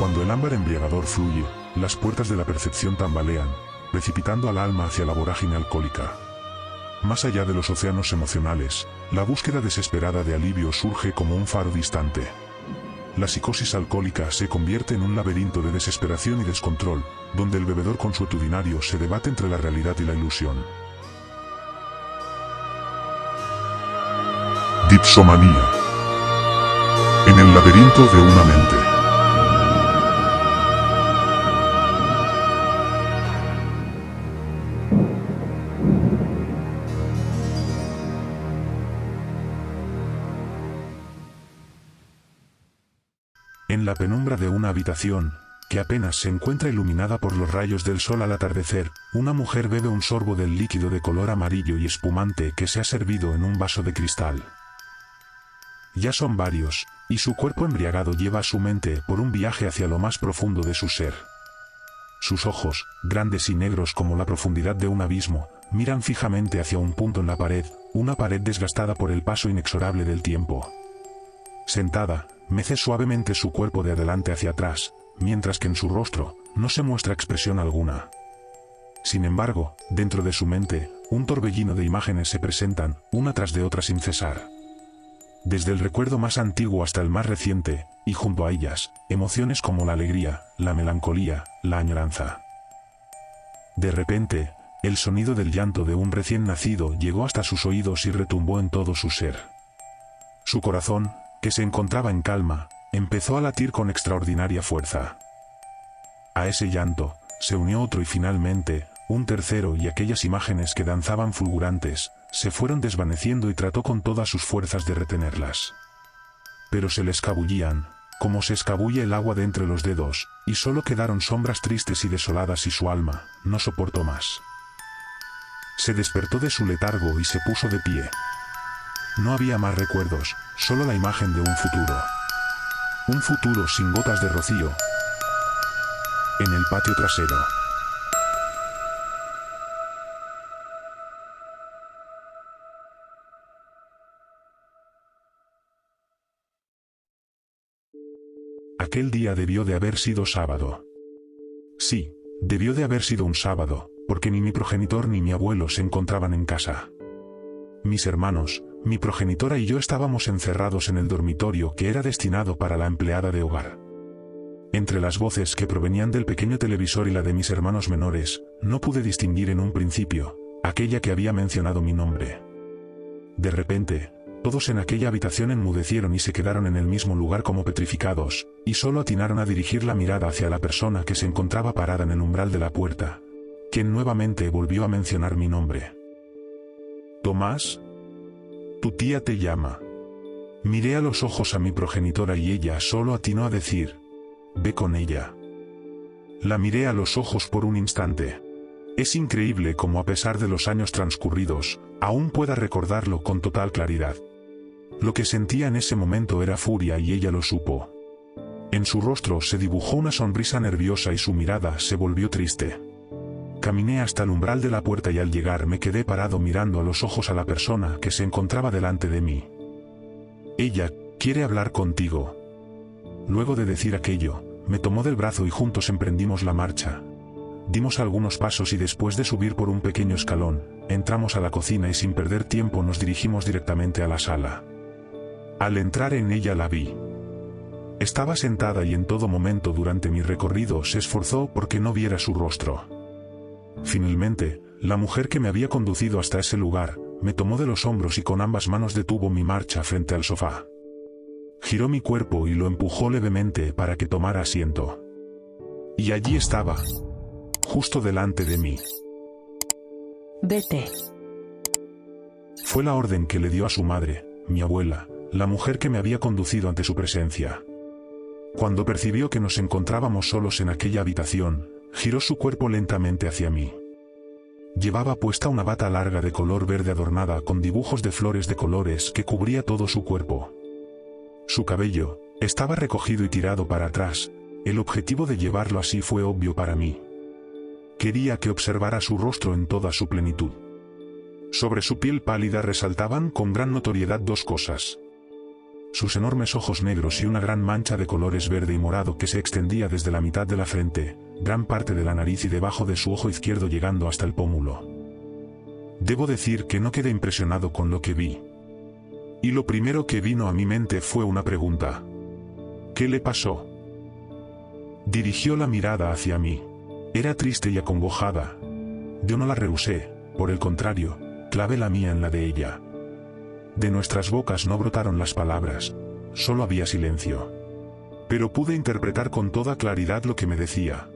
Cuando el ámbar embriagador fluye, las puertas de la percepción tambalean, precipitando al alma hacia la vorágine alcohólica. Más allá de los océanos emocionales, la búsqueda desesperada de alivio surge como un faro distante. La psicosis alcohólica se convierte en un laberinto de desesperación y descontrol, donde el bebedor consuetudinario se debate entre la realidad y la ilusión. Dipsomanía. En el laberinto de una mente. En la penumbra de una habitación, que apenas se encuentra iluminada por los rayos del sol al atardecer, una mujer bebe un sorbo del líquido de color amarillo y espumante que se ha servido en un vaso de cristal. Ya son varios, y su cuerpo embriagado lleva a su mente por un viaje hacia lo más profundo de su ser. Sus ojos, grandes y negros como la profundidad de un abismo, miran fijamente hacia un punto en la pared, una pared desgastada por el paso inexorable del tiempo. Sentada, mece suavemente su cuerpo de adelante hacia atrás, mientras que en su rostro no se muestra expresión alguna. Sin embargo, dentro de su mente, un torbellino de imágenes se presentan, una tras de otra sin cesar. Desde el recuerdo más antiguo hasta el más reciente, y junto a ellas, emociones como la alegría, la melancolía, la añoranza. De repente, el sonido del llanto de un recién nacido llegó hasta sus oídos y retumbó en todo su ser. Su corazón, que se encontraba en calma, empezó a latir con extraordinaria fuerza. A ese llanto, se unió otro y finalmente, un tercero, y aquellas imágenes que danzaban fulgurantes, se fueron desvaneciendo y trató con todas sus fuerzas de retenerlas. Pero se le escabullían, como se escabulle el agua de entre los dedos, y solo quedaron sombras tristes y desoladas y su alma no soportó más. Se despertó de su letargo y se puso de pie. No había más recuerdos, solo la imagen de un futuro. Un futuro sin gotas de rocío. En el patio trasero. Aquel día debió de haber sido sábado. Sí, debió de haber sido un sábado, porque ni mi progenitor ni mi abuelo se encontraban en casa. Mis hermanos, mi progenitora y yo estábamos encerrados en el dormitorio que era destinado para la empleada de hogar. Entre las voces que provenían del pequeño televisor y la de mis hermanos menores, no pude distinguir en un principio aquella que había mencionado mi nombre. De repente, todos en aquella habitación enmudecieron y se quedaron en el mismo lugar como petrificados, y solo atinaron a dirigir la mirada hacia la persona que se encontraba parada en el umbral de la puerta, quien nuevamente volvió a mencionar mi nombre. Tomás, tu tía te llama. Miré a los ojos a mi progenitora y ella solo atinó a decir, ve con ella. La miré a los ojos por un instante. Es increíble cómo a pesar de los años transcurridos, aún pueda recordarlo con total claridad. Lo que sentía en ese momento era furia y ella lo supo. En su rostro se dibujó una sonrisa nerviosa y su mirada se volvió triste. Caminé hasta el umbral de la puerta y al llegar me quedé parado mirando a los ojos a la persona que se encontraba delante de mí. Ella quiere hablar contigo. Luego de decir aquello, me tomó del brazo y juntos emprendimos la marcha. Dimos algunos pasos y después de subir por un pequeño escalón, entramos a la cocina y sin perder tiempo nos dirigimos directamente a la sala. Al entrar en ella la vi. Estaba sentada y en todo momento durante mi recorrido se esforzó porque no viera su rostro. Finalmente, la mujer que me había conducido hasta ese lugar, me tomó de los hombros y con ambas manos detuvo mi marcha frente al sofá. Giró mi cuerpo y lo empujó levemente para que tomara asiento. Y allí estaba, justo delante de mí. Vete. Fue la orden que le dio a su madre, mi abuela, la mujer que me había conducido ante su presencia. Cuando percibió que nos encontrábamos solos en aquella habitación, giró su cuerpo lentamente hacia mí. Llevaba puesta una bata larga de color verde adornada con dibujos de flores de colores que cubría todo su cuerpo. Su cabello estaba recogido y tirado para atrás. El objetivo de llevarlo así fue obvio para mí. Quería que observara su rostro en toda su plenitud. Sobre su piel pálida resaltaban con gran notoriedad dos cosas. sus enormes ojos negros y una gran mancha de colores verde y morado que se extendía desde la mitad de la frente, gran parte de la nariz y debajo de su ojo izquierdo llegando hasta el pómulo. Debo decir que no quedé impresionado con lo que vi. Y lo primero que vino a mi mente fue una pregunta. ¿Qué le pasó? Dirigió la mirada hacia mí. Era triste y acongojada. Yo no la rehusé, por el contrario, clavé la mía en la de ella. De nuestras bocas no brotaron las palabras, solo había silencio. Pero pude interpretar con toda claridad lo que me decía.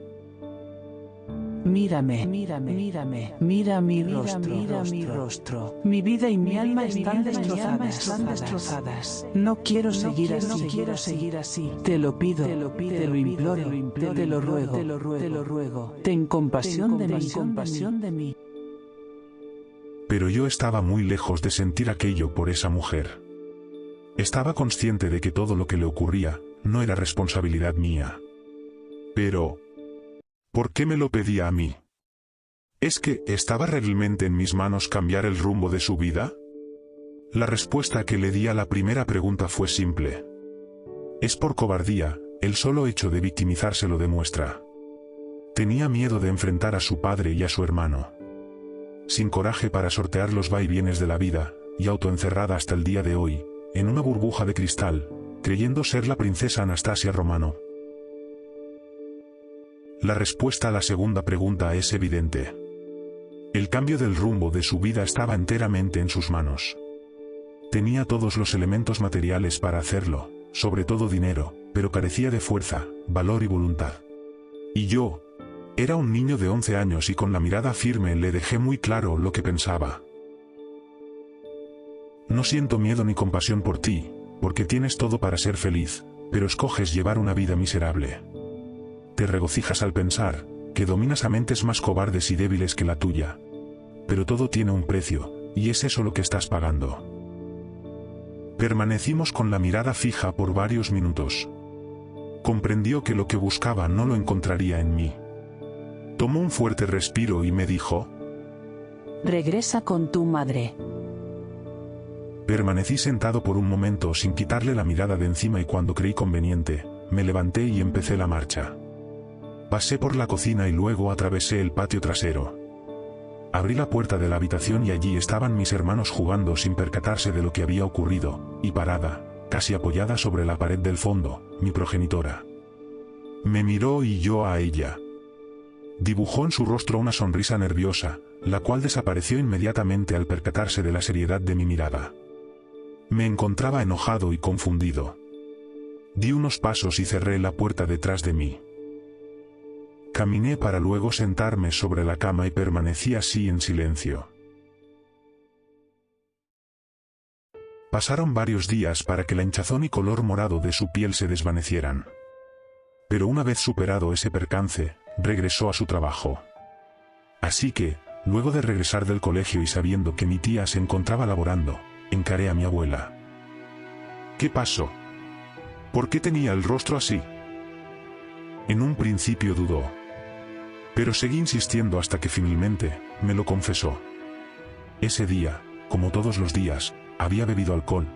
Mírame, mírame, mírame, mira mi rostro, mira mi rostro. Mi vida y mi alma están destrozadas. No quiero seguir así. Te lo pido, te lo imploro, te lo ruego. Ten compasión de mí. Pero yo estaba muy lejos de sentir aquello por esa mujer. Estaba consciente de que todo lo que le ocurría no era responsabilidad mía. Pero ¿por qué me lo pedía a mí? ¿Es que estaba realmente en mis manos cambiar el rumbo de su vida? La respuesta que le di a la primera pregunta fue simple. Es por cobardía, el solo hecho de victimizarse lo demuestra. Tenía miedo de enfrentar a su padre y a su hermano. Sin coraje para sortear los vaivienes de la vida, y autoencerrada hasta el día de hoy, en una burbuja de cristal, creyendo ser la princesa Anastasia Romano. La respuesta a la segunda pregunta es evidente. El cambio del rumbo de su vida estaba enteramente en sus manos. Tenía todos los elementos materiales para hacerlo, sobre todo dinero, pero carecía de fuerza, valor y voluntad. Y yo, era un niño de 11 años y con la mirada firme le dejé muy claro lo que pensaba. No siento miedo ni compasión por ti, porque tienes todo para ser feliz, pero escoges llevar una vida miserable. Te regocijas al pensar que dominas a mentes más cobardes y débiles que la tuya. Pero todo tiene un precio, y es eso lo que estás pagando. Permanecimos con la mirada fija por varios minutos. Comprendió que lo que buscaba no lo encontraría en mí. Tomó un fuerte respiro y me dijo: Regresa con tu madre. Permanecí sentado por un momento sin quitarle la mirada de encima y cuando creí conveniente, me levanté y empecé la marcha. Pasé por la cocina y luego atravesé el patio trasero. Abrí la puerta de la habitación y allí estaban mis hermanos jugando sin percatarse de lo que había ocurrido, y parada, casi apoyada sobre la pared del fondo, mi progenitora. Me miró y yo a ella. Dibujó en su rostro una sonrisa nerviosa, la cual desapareció inmediatamente al percatarse de la seriedad de mi mirada. Me encontraba enojado y confundido. Di unos pasos y cerré la puerta detrás de mí. Caminé para luego sentarme sobre la cama y permanecí así en silencio. Pasaron varios días para que la hinchazón y color morado de su piel se desvanecieran. Pero una vez superado ese percance, regresó a su trabajo. Así que, luego de regresar del colegio y sabiendo que mi tía se encontraba laborando, encaré a mi abuela. ¿Qué pasó? ¿Por qué tenía el rostro así? En un principio dudó. Pero seguí insistiendo hasta que finalmente, me lo confesó. Ese día, como todos los días, había bebido alcohol.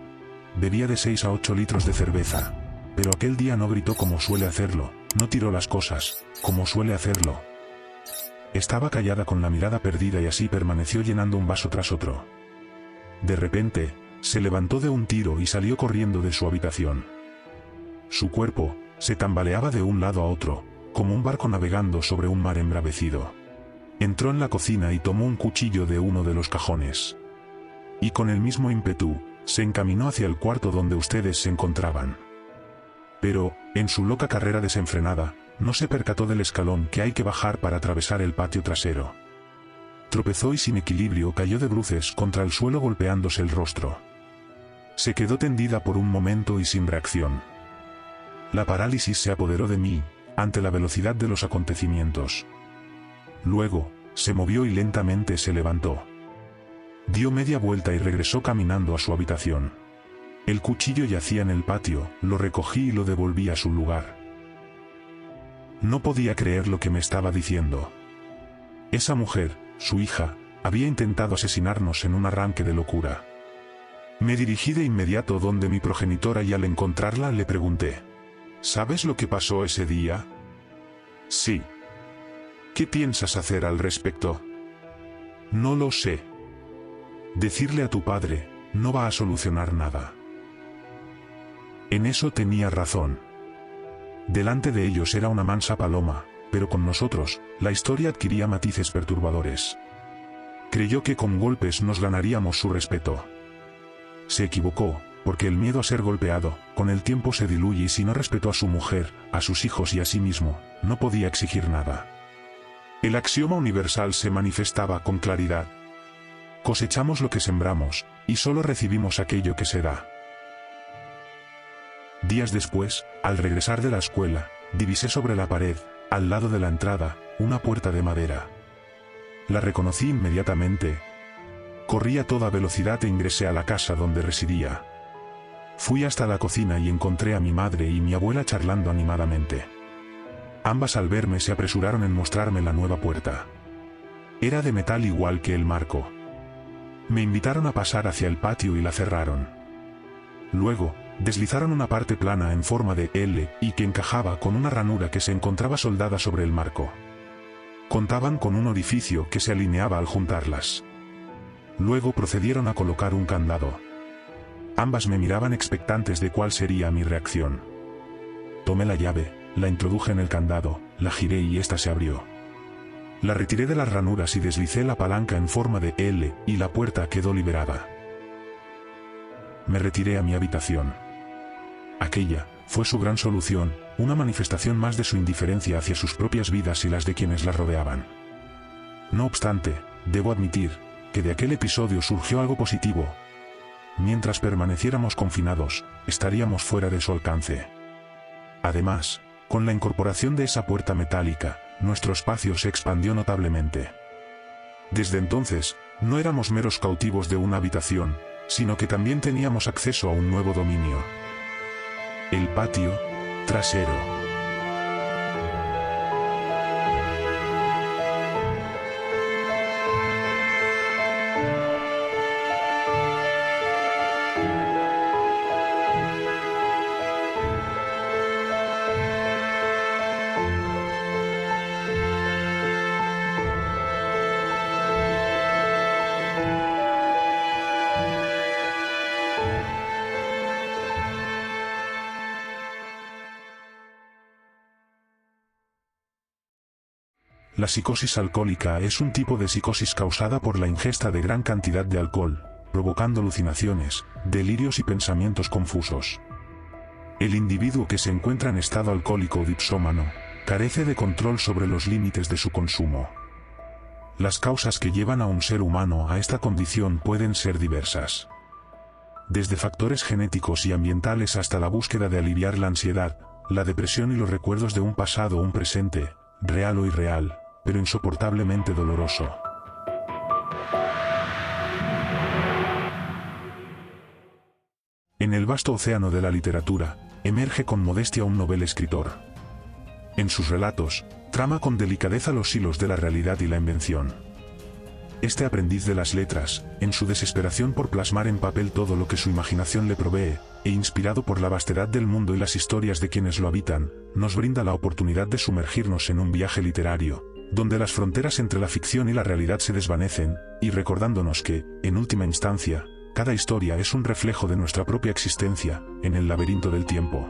Bebía de 6 a 8 litros de cerveza. Pero aquel día no gritó como suele hacerlo, no tiró las cosas, como suele hacerlo. Estaba callada con la mirada perdida y así permaneció llenando un vaso tras otro. De repente, se levantó de un tiro y salió corriendo de su habitación. Su cuerpo se tambaleaba de un lado a otro, como un barco navegando sobre un mar embravecido. Entró en la cocina y tomó un cuchillo de uno de los cajones. Y con el mismo ímpetu, se encaminó hacia el cuarto donde ustedes se encontraban. Pero, en su loca carrera desenfrenada, no se percató del escalón que hay que bajar para atravesar el patio trasero. Tropezó y sin equilibrio cayó de bruces contra el suelo golpeándose el rostro. Se quedó tendida por un momento y sin reacción. La parálisis se apoderó de mí, ante la velocidad de los acontecimientos. Luego, se movió y lentamente se levantó. Dio media vuelta y regresó caminando a su habitación. El cuchillo yacía en el patio, lo recogí y lo devolví a su lugar. No podía creer lo que me estaba diciendo. Esa mujer, su hija, había intentado asesinarnos en un arranque de locura. Me dirigí de inmediato donde mi progenitora y al encontrarla le pregunté: ¿Sabes lo que pasó ese día? Sí. ¿Qué piensas hacer al respecto? No lo sé. Decirle a tu padre no va a solucionar nada. En eso tenía razón. Delante de ellos era una mansa paloma, pero con nosotros, la historia adquiría matices perturbadores. Creyó que con golpes nos ganaríamos su respeto. Se equivocó, porque el miedo a ser golpeado, con el tiempo se diluye y si no respetó a su mujer, a sus hijos y a sí mismo, no podía exigir nada. El axioma universal se manifestaba con claridad. Cosechamos lo que sembramos, y solo recibimos aquello que se da. Días después, al regresar de la escuela, divisé sobre la pared, al lado de la entrada, una puerta de madera. La reconocí inmediatamente. Corrí a toda velocidad e ingresé a la casa donde residía. Fui hasta la cocina y encontré a mi madre y mi abuela charlando animadamente. Ambas al verme se apresuraron en mostrarme la nueva puerta. Era de metal igual que el marco. Me invitaron a pasar hacia el patio y la cerraron. Luego, deslizaron una parte plana en forma de L y que encajaba con una ranura que se encontraba soldada sobre el marco. Contaban con un orificio que se alineaba al juntarlas. Luego procedieron a colocar un candado. Ambas me miraban expectantes de cuál sería mi reacción. Tomé la llave, la introduje en el candado, la giré y ésta se abrió. La retiré de las ranuras y deslicé la palanca en forma de L y la puerta quedó liberada. Me retiré a mi habitación. Aquella fue su gran solución, una manifestación más de su indiferencia hacia sus propias vidas y las de quienes la rodeaban. No obstante, debo admitir que de aquel episodio surgió algo positivo. Mientras permaneciéramos confinados, estaríamos fuera de su alcance. Además, con la incorporación de esa puerta metálica, nuestro espacio se expandió notablemente. Desde entonces, no éramos meros cautivos de una habitación, sino que también teníamos acceso a un nuevo dominio. El patio trasero. La psicosis alcohólica es un tipo de psicosis causada por la ingesta de gran cantidad de alcohol, provocando alucinaciones, delirios y pensamientos confusos. El individuo que se encuentra en estado alcohólico o dipsómano, carece de control sobre los límites de su consumo. Las causas que llevan a un ser humano a esta condición pueden ser diversas. Desde factores genéticos y ambientales hasta la búsqueda de aliviar la ansiedad, la depresión y los recuerdos de un pasado o un presente, real o irreal, pero insoportablemente doloroso. En el vasto océano de la literatura, emerge con modestia un novel escritor. En sus relatos, trama con delicadeza los hilos de la realidad y la invención. Este aprendiz de las letras, en su desesperación por plasmar en papel todo lo que su imaginación le provee, e inspirado por la vastedad del mundo y las historias de quienes lo habitan, nos brinda la oportunidad de sumergirnos en un viaje literario, donde las fronteras entre la ficción y la realidad se desvanecen, y recordándonos que, en última instancia, cada historia es un reflejo de nuestra propia existencia, en el laberinto del tiempo.